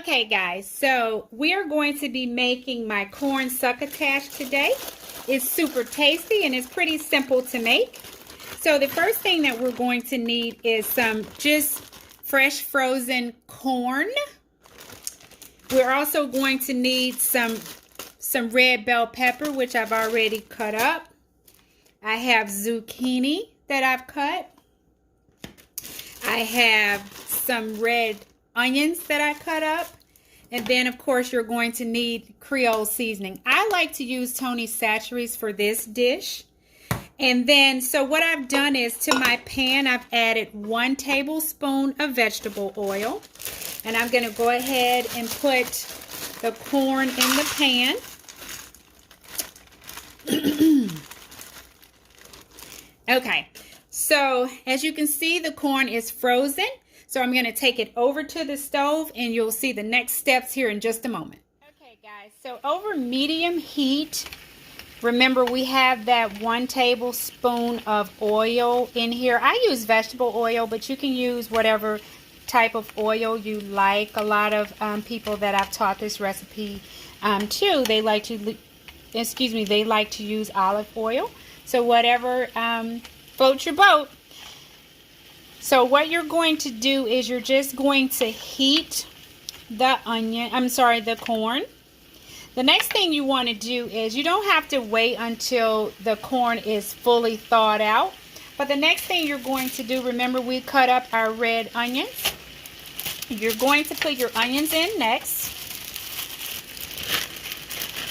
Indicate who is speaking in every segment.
Speaker 1: Okay guys, so we are going to be making my corn succotash today. It's super tasty and it's pretty simple to make. So the first thing that we're going to need is some just fresh frozen corn. We're also going to need some red bell pepper, which I've already cut up. I have zucchini that I've cut. I have some red onions that I cut up. And then, of course, you're going to need Creole seasoning. I like to use Tony's Chachere's for this dish. And then, so what I've done is to my pan, I've added 1 tablespoon of vegetable oil. And I'm going to go ahead and put the corn in the pan. Okay, so as you can see, the corn is frozen. So I'm going to take it over to the stove and you'll see the next steps here in just a moment. Okay guys, so over medium heat, remember we have that 1 tablespoon of oil in here. I use vegetable oil, but you can use whatever type of oil you like. A lot of people that I've taught this recipe to, they like to, they like to use olive oil. So whatever floats your boat. So what you're going to do is you're just going to heat the corn. The next thing you want to do is you don't have to wait until the corn is fully thawed out. But the next thing you're going to do, remember we cut up our red onions. You're going to put your onions in next.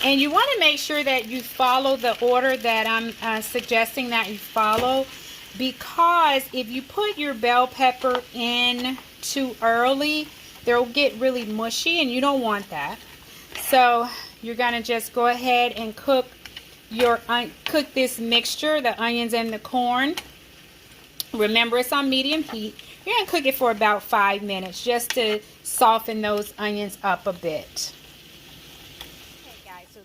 Speaker 1: And you want to make sure that you follow the order that I'm suggesting that you follow. Because if you put your bell pepper in too early, they'll get really mushy and you don't want that. So you're going to just go ahead and cook this mixture, the onions and the corn. Remember, it's on medium heat. You're going to cook it for about 5 minutes just to soften those onions up a bit.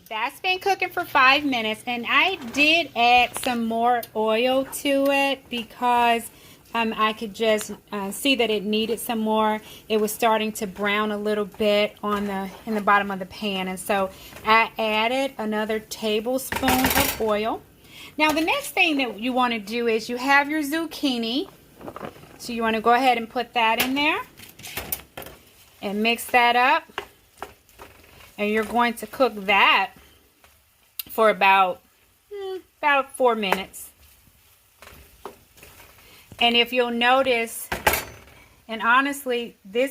Speaker 1: That's been cooking for 5 minutes, and I did add some more oil to it because I could just see that it needed some more. It was starting to brown a little bit in the bottom of the pan, and so I added another tablespoon of oil. Now the next thing that you want to do is you have your zucchini, so you want to go ahead and put that in there and mix that up. And you're going to cook that for about 4 minutes. And if you'll notice, and honestly, the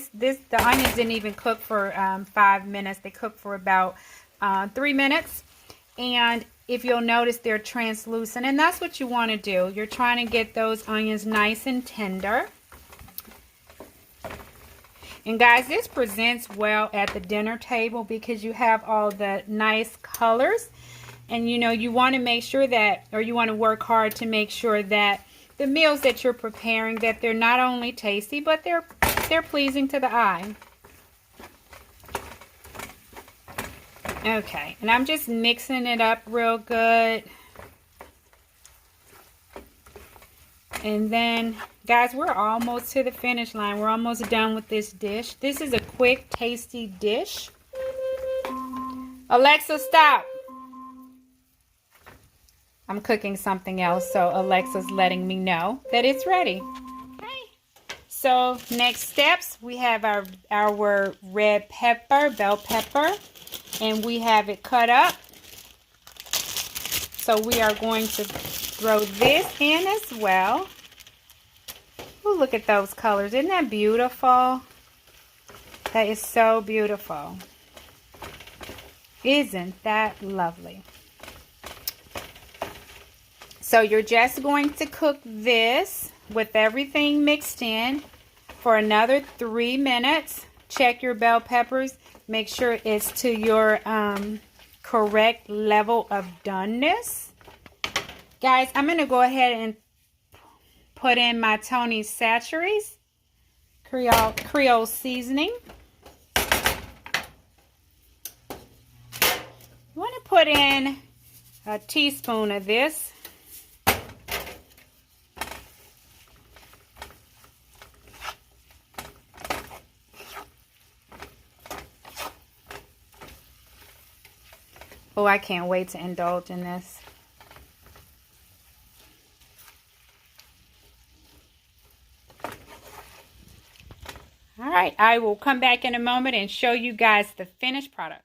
Speaker 1: onions didn't even cook for 5 minutes. They cooked for about 3 minutes. And if you'll notice, they're translucent. And that's what you want to do. You're trying to get those onions nice and tender. And guys, this presents well at the dinner table because you have all the nice colors. And you know, you want to make sure that, or you want to work hard to make sure that the meals that you're preparing, that they're not only tasty, but they're pleasing to the eye. Okay, and I'm just mixing it up real good. And then, guys, we're almost to the finish line. We're almost done with this dish. This is a quick, tasty dish. Alexa, stop. I'm cooking something else, so Alexa's letting me know that it's ready. Okay. So, next steps, we have our red pepper, bell pepper, and we have it cut up. So, we are going to throw this in as well. Ooh, look at those colors. Isn't that beautiful? That is so beautiful. Isn't that lovely? So you're just going to cook this with everything mixed in for another 3 minutes. Check your bell peppers. Make sure it's to your correct level of doneness. Guys, I'm going to go ahead and put in my Tony's Chachere's Creole seasoning. You want to put in a teaspoon of this. Oh, I can't wait to indulge in this. All right, I will come back in a moment and show you guys the finished product.